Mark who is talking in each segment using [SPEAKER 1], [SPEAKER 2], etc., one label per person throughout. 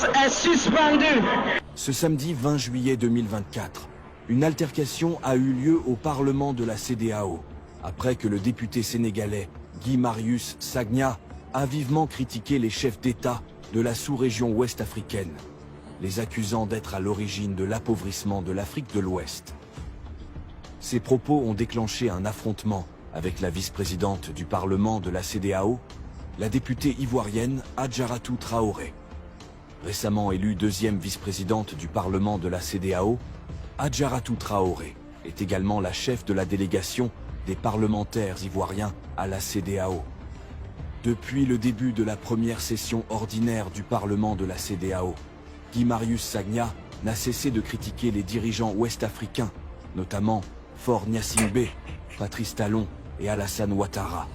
[SPEAKER 1] séance est suspendue.
[SPEAKER 2] Ce samedi 20 juillet 2024, une altercation a eu lieu au Parlement de la CEDEAO, après que le député sénégalais Guy Marius Sagna a vivement critiqué les chefs d'État de la sous-région ouest africaine, les accusant d'être à l'origine de l'appauvrissement de l'Afrique de l'Ouest. Ces propos ont déclenché un affrontement avec la vice-présidente du Parlement de la CEDEAO, la députée ivoirienne Adjaratou Traoré. Récemment élue deuxième vice-présidente du Parlement de la CEDEAO, Adjaratou Traoré est également la chef de la délégation des parlementaires ivoiriens à la CEDEAO. Depuis le début de la première session ordinaire du Parlement de la CEDEAO, Guy Marius Sagna n'a cessé de critiquer les dirigeants ouest-africains, notamment Faure Gnassingbé, Patrice Talon et Alassane Ouattara.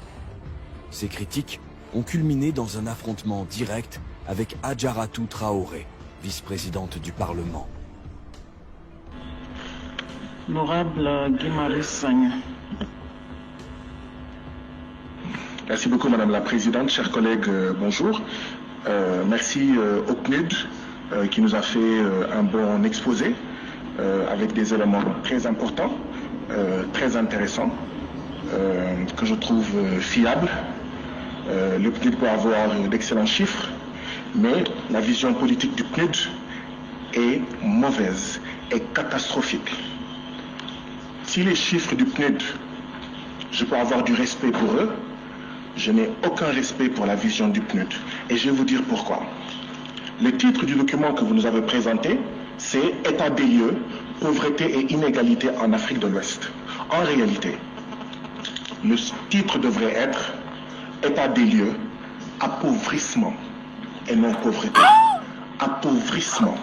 [SPEAKER 2] Ces critiques ont culminé dans un affrontement direct avec Adjaratou Traoré, vice-présidente du Parlement.
[SPEAKER 1] L'honorable Guy Marius Sagna.
[SPEAKER 3] Merci beaucoup Madame la Présidente, chers collègues, bonjour. Merci au PNUD qui nous a fait un bon exposé avec des éléments très importants, très intéressants, que je trouve fiables. Le PNUD peut avoir d'excellents chiffres, mais la vision politique du PNUD est mauvaise, est catastrophique. Si les chiffres du PNUD, je peux avoir du respect pour eux, je n'ai aucun respect pour la vision du PNUD. Et je vais vous dire pourquoi. Le titre du document que vous nous avez présenté, c'est « État des lieux, pauvreté et inégalité en Afrique de l'Ouest ». En réalité, le titre devrait être « État des lieux, appauvrissement et non pauvreté ». Appauvrissement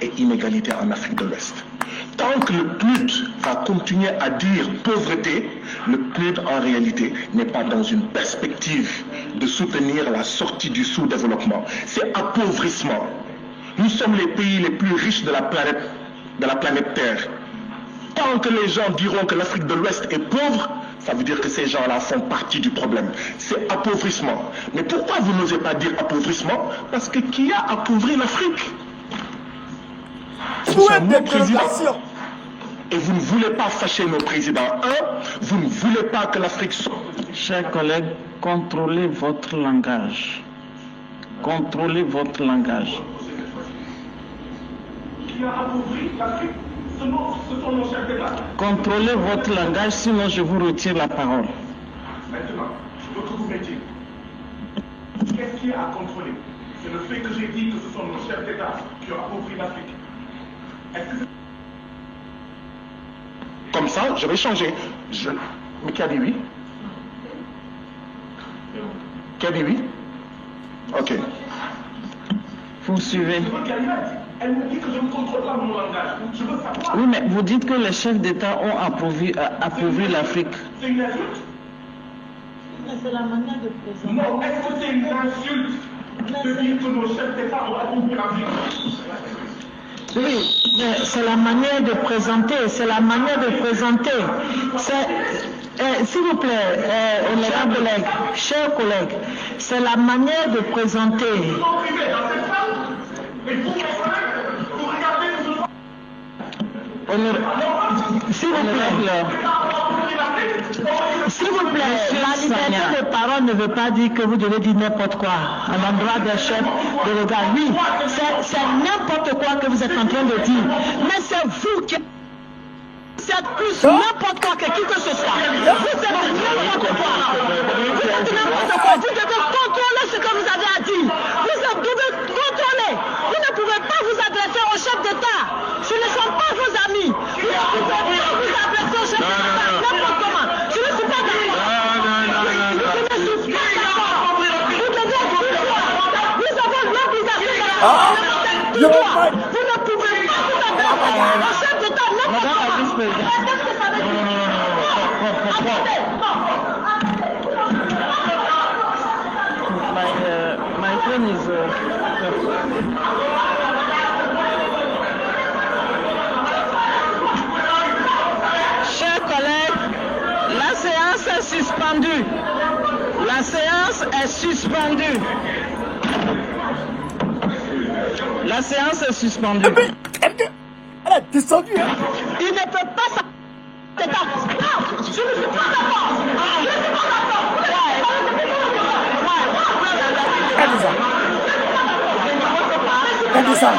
[SPEAKER 3] et inégalité en Afrique de l'Ouest. Tant que le PNUD va continuer à dire pauvreté, le PNUD en réalité n'est pas dans une perspective de soutenir la sortie du sous-développement. C'est appauvrissement. Nous sommes les pays les plus riches de la planète Terre. Tant que les gens diront que l'Afrique de l'Ouest est pauvre, ça veut dire que ces gens-là font partie du problème. C'est appauvrissement. Mais pourquoi vous n'osez pas dire appauvrissement? Parce que qui a appauvri l'Afrique? Et vous ne voulez pas fâcher nos présidents. Vous ne voulez pas que l'Afrique soit...
[SPEAKER 1] Chers collègues, contrôlez votre langage. Contrôlez votre langage.
[SPEAKER 3] Qui a appauvri l'Afrique? Ce sont nos chefs d'État.
[SPEAKER 1] Contrôlez votre langage, sinon je vous retire la parole.
[SPEAKER 3] Maintenant, je veux que vous mettiez. Qu'est-ce qui est à contrôler? C'est le fait que j'ai dit que ce sont nos chefs d'État qui ont appauvri l'Afrique. Comme ça, je vais changer. Mais qui a dit oui? Qui a dit oui? Ok.
[SPEAKER 1] Vous suivez.
[SPEAKER 3] Elle me dit que je ne contrôle pas mon langage. Je veux savoir.
[SPEAKER 1] Oui, mais vous dites que les chefs d'État ont appauvri l'Afrique.
[SPEAKER 3] C'est une insulte?
[SPEAKER 4] Mais c'est la manière de présenter.
[SPEAKER 3] Non, est-ce que c'est une insulte de dire que nos chefs d'État ont appauvri l'Afrique?
[SPEAKER 4] Oui, mais c'est la manière de présenter, c'est la manière de présenter. S'il vous plaît, honorable collègue, chers collègues, c'est la manière de présenter. S'il vous plaît, la liberté de parole ne veut pas dire que vous devez dire n'importe quoi à l'endroit des chefs de regard. Oui, c'est n'importe quoi que vous êtes en train de dire. Mais c'est vous qui... C'est plus n'importe quoi que qui que ce soit. Vous êtes n'importe quoi. Vous êtes n'importe quoi. Vous devez contrôler ce que vous avez à dire. Vous devez contrôler. Vous ne pouvez pas vous adresser au chef d'État. Ce ne sont pas vos amis. Vous ne pouvez pas vous adresser au chef d'État n'importe comment. Je ne suis pas d'accord. Je ne suis pas d'accord. Vous devez pouvoir. Nous avons l'obligation de vous ne pouvez pas vous adresser au chef d'État n'importe comment.
[SPEAKER 1] My phone is... Chers collègues, la séance est suspendue. La séance est suspendue. La séance est suspendue.
[SPEAKER 5] Elle est descendue. Hein?
[SPEAKER 4] Il ne peut pas ça. C'est pas. Non, je ne suis pas d'accord. Je ne suis pas d'accord.
[SPEAKER 5] Elle descend. Elle descend.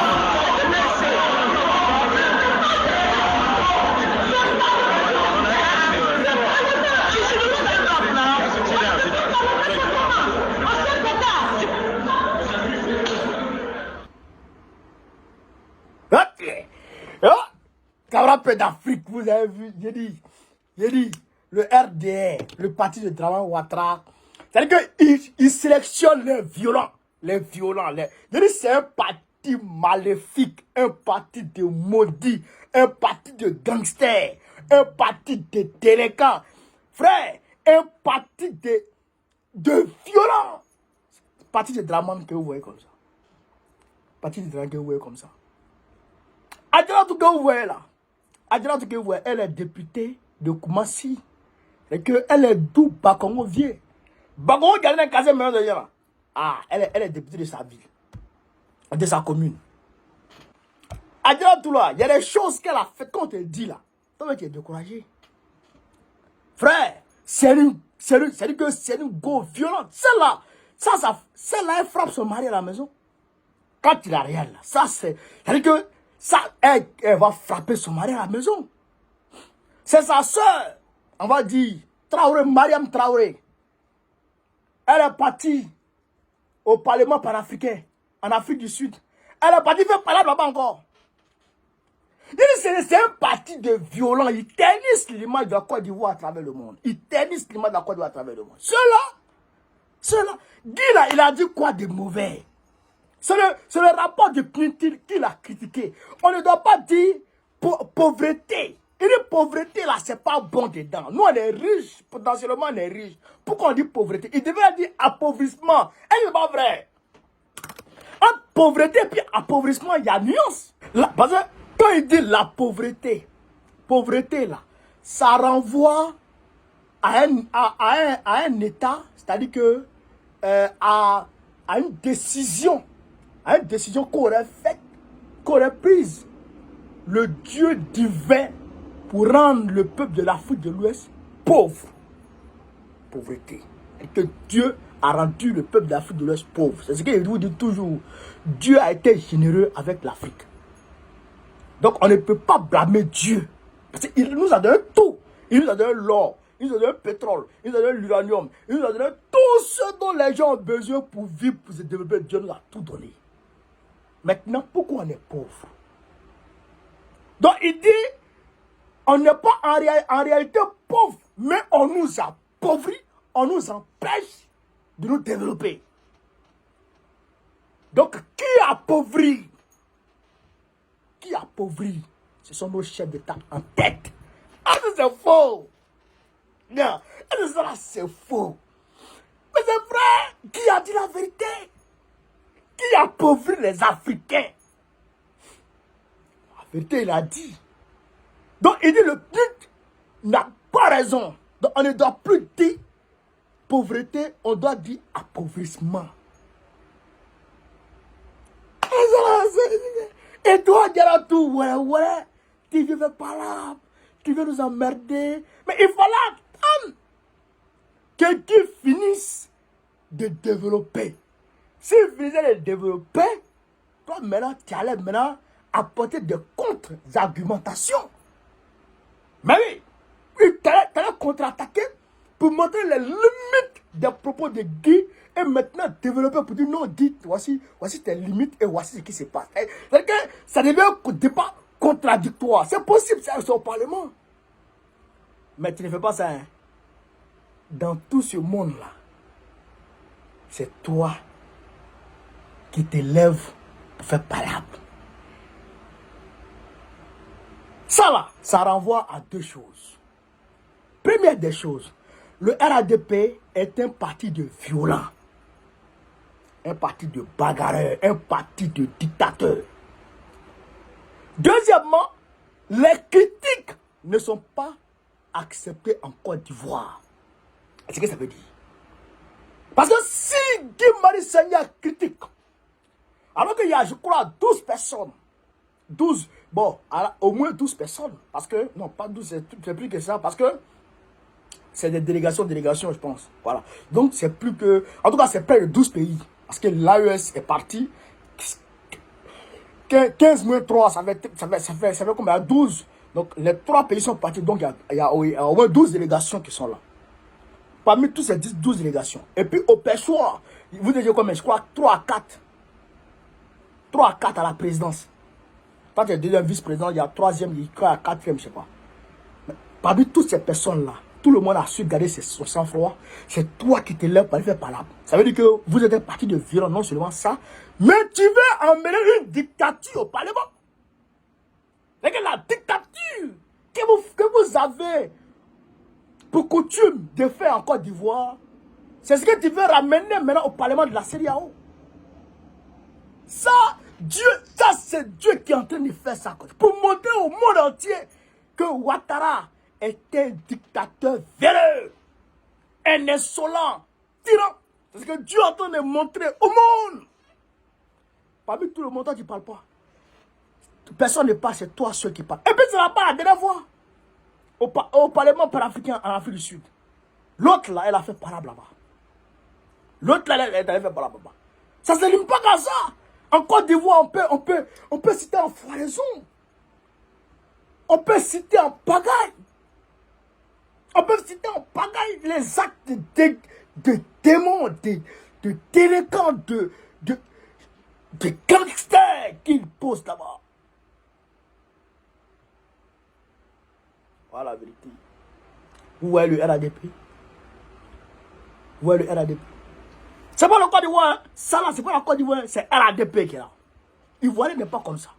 [SPEAKER 5] Camarade d'Afrique, vous avez vu, j'ai dit, le RDR, le parti de Dramane Ouattara, c'est-à-dire qu'il sélectionne les violents. J'ai dit, c'est un parti maléfique, un parti de maudits, un parti de gangsters, un parti de délinquants. Frère, un parti de violents. Parti de Dramane que vous voyez comme ça. Parti de Dramane que vous voyez comme ça. Adjara tout que vous voyez là. Adjara tout que vous voyez, elle est députée de Koumassi. Et que elle est d'où Bakongo vient. Bakongo qui a un casé maintenant de là. Ah, elle est députée de sa ville. De sa commune. Adjara tout là, il y a des choses qu'elle a faites quand elle dit là. Toi tu es découragé. Frère, c'est une go violente. Celle-là, celle-là, elle frappe son mari à la maison. Quand il a rien là, ça c'est. C'est-à-dire que ça, elle va frapper son mari à la maison. C'est sa soeur, on va dire, Traoré, Mariam Traoré. Elle est partie au Parlement panafricain, en Afrique du Sud. Elle est partie faire parler là-bas encore. C'est un parti de violents. Ils ternissent l'image de la Côte d'Ivoire à travers le monde. Ils ternissent l'image de la Côte d'Ivoire à travers le monde. Cela, Guy là, il a dit quoi de mauvais? C'est le rapport de Clinton qu'il a critiqué. On ne doit pas dire pauvreté. Et la pauvreté là, c'est pas bon dedans. Nous on est riches, potentiellement on est riches. Pourquoi on dit pauvreté? Il devrait dire appauvrissement. Et c'est pas vrai. Entre pauvreté et puis appauvrissement, il y a nuance. Là, parce que quand il dit la pauvreté là, ça renvoie à un état, c'est-à-dire que à une décision qu'aurait faite, qu'aurait prise le Dieu divin pour rendre le peuple de l'Afrique de l'Ouest pauvre. Pauvreté. Et que Dieu a rendu le peuple de l'Afrique de l'Ouest pauvre. C'est ce qu'il vous dit toujours. Dieu a été généreux avec l'Afrique. Donc on ne peut pas blâmer Dieu. Parce qu'il nous a donné tout. Il nous a donné l'or. Il nous a donné le pétrole. Il nous a donné l'uranium. Il nous a donné tout ce dont les gens ont besoin pour vivre, pour se développer. Dieu nous a tout donné. Maintenant, pourquoi on est pauvre? Donc il dit, on n'est pas en réalité pauvre, mais on nous appauvrit, on nous empêche de nous développer. Donc qui appauvrit? Qui appauvrit? Ce sont nos chefs d'État en tête. Ah, c'est faux. Non, c'est faux. Mais c'est vrai, qui a dit la vérité? Qui appauvrit les Africains? La vérité, il a dit. Donc, il dit le but n'a pas raison. Donc, on ne doit plus dire pauvreté, on doit dire appauvrissement. Et toi, tout, ouais, tu veux pas là, tu veux nous emmerder. Mais il fallait attendre que tu finisses de développer. Si vous finissez de développer, toi maintenant, tu allais maintenant apporter des contre-argumentations. Mais oui, tu allais contre-attaquer pour montrer les limites des propos de Guy et maintenant développer pour dire non, Guy, voici tes limites et voici ce qui se passe. C'est-à-dire que ça devient un débat contradictoire. C'est possible, c'est au Parlement. Mais tu ne fais pas ça. Hein. Dans tout ce monde-là, c'est toi qui te lèves pour faire palabre. Ça là, ça renvoie à deux choses. Première des choses, le RADP est un parti de violents, un parti de bagarreurs, un parti de dictateurs. Deuxièmement, les critiques ne sont pas acceptées en Côte d'Ivoire. C'est ce que ça veut dire. Parce que si Guy Marius Sagna critique, Alors qu'il y a, je crois, 12 personnes. 12, bon, au moins 12 personnes. Parce que, non, pas 12, c'est plus que ça. Parce que c'est des délégations, je pense. Voilà. Donc, c'est plus que... En tout cas, c'est près de 12 pays. Parce que l'AES est parti. 15 moins 3, ça fait combien? 12. Donc, les 3 pays sont partis. Donc, il y a au moins 12 délégations qui sont là. Parmi tous ces 12 délégations. Et puis, au Pêchoir, vous dites combien? Je crois 3 à 4. 3 à 4 à la présidence. Quand il y a deuxième vice-président, il y a troisième, il y a quatrième, je ne sais pas. Mais parmi toutes ces personnes-là, tout le monde a su garder son sang-froid. C'est toi qui te lèves pour aller faire palabre. Ça veut dire que vous êtes un parti de violence, non seulement ça, mais tu veux emmener une dictature au Parlement. C'est que la dictature que vous avez pour coutume de faire en Côte d'Ivoire, c'est ce que tu veux ramener maintenant au Parlement de la CEDEAO. Ça, c'est Dieu qui est en train de faire ça. Pour montrer au monde entier que Ouattara est un dictateur véreux, un insolent, tyran. C'est ce que Dieu est en train de montrer au monde. Parmi tout le monde qui ne parle pas. Personne ne parle, c'est toi seul qui parle. Et puis, ce n'est pas la dernière fois. Au Parlement panafricain en Afrique du Sud. L'autre là, elle a fait palabre là-bas. L'autre là, elle a fait palabre là-bas. Ça ne se limite pas qu'à ça. En Côte d'Ivoire, on peut citer en foiraison. On peut citer en pagaille. On peut citer en pagaille les actes de démons, de délinquants, de gangsters qu'ils posent là-bas. Voilà la vérité. Où est le RADP? Où est le RADP? C'est pas le Côte d'Ivoire, hein? Ça là, c'est pas la Côte d'Ivoire, c'est RADP qui est là. Ivoirien n'est pas comme ça.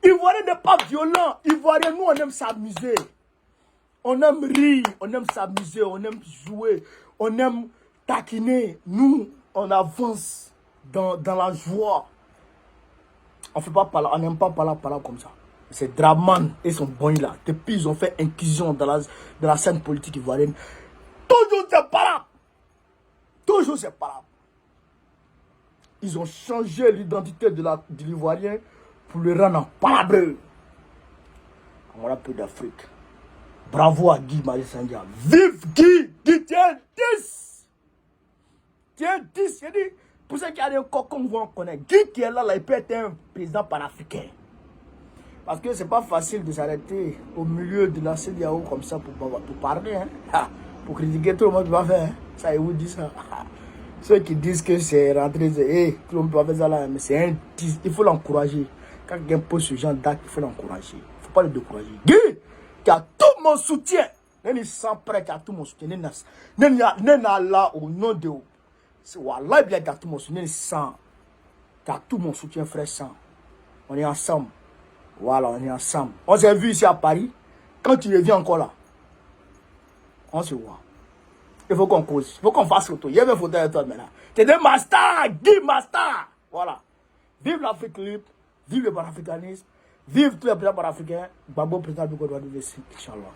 [SPEAKER 5] Ivoirien n'est pas violent. Ivoirien, nous on aime s'amuser. On aime rire, on aime s'amuser, on aime jouer, on aime taquiner. Nous, on avance dans la joie. On fait pas parler, on n'aime pas parler comme ça. C'est Draman et son bon là. Depuis ils ont fait inclusion dans la scène politique ivoirienne. Toujours c'est pas. Toujours c'est pas. Ils ont changé l'identité de l'Ivoirien pour le rendre en palabreux. On a peu d'Afrique. Bravo à Guy Marius Sagna. Vive Guy! Guy tient 10! Tient 10, j'ai dit. Pour ceux qui ont des cocons, on connaît. Guy qui est là, il peut être un président panafricain. Parce que c'est pas facile de s'arrêter au milieu de la CEDEAO comme ça pour parler. Hein? Pour critiquer, tout le monde va faire. Hein? Ça, ils vous disent ça. Ceux qui disent que c'est rentré, tout le monde peut faire ça là, mais c'est un 10. Il faut l'encourager. Quand quelqu'un pose ce genre d'acte, il faut l'encourager. Il ne faut pas le décourager. Guy, qui a tout mon soutien. N'est sans prêt, qui a tout mon soutien. N'est là au nom de. Wallah, il a tout mon soutien. Qui a tout mon soutien, frère sang. On est ensemble. Voilà, on est ensemble. On s'est vu ici à Paris. Quand tu reviens encore là, on se voit. Il faut qu'on cause. Il faut qu'on fasse photo. Il y a une photo de toi maintenant. Tu es des masters, Guy Master. Voilà. Vive l'Afrique libre. Vive le panafricanisme. Vive tous les présidents panafricains. Babo, président du Côte d'Ivoire. Inch'Allah.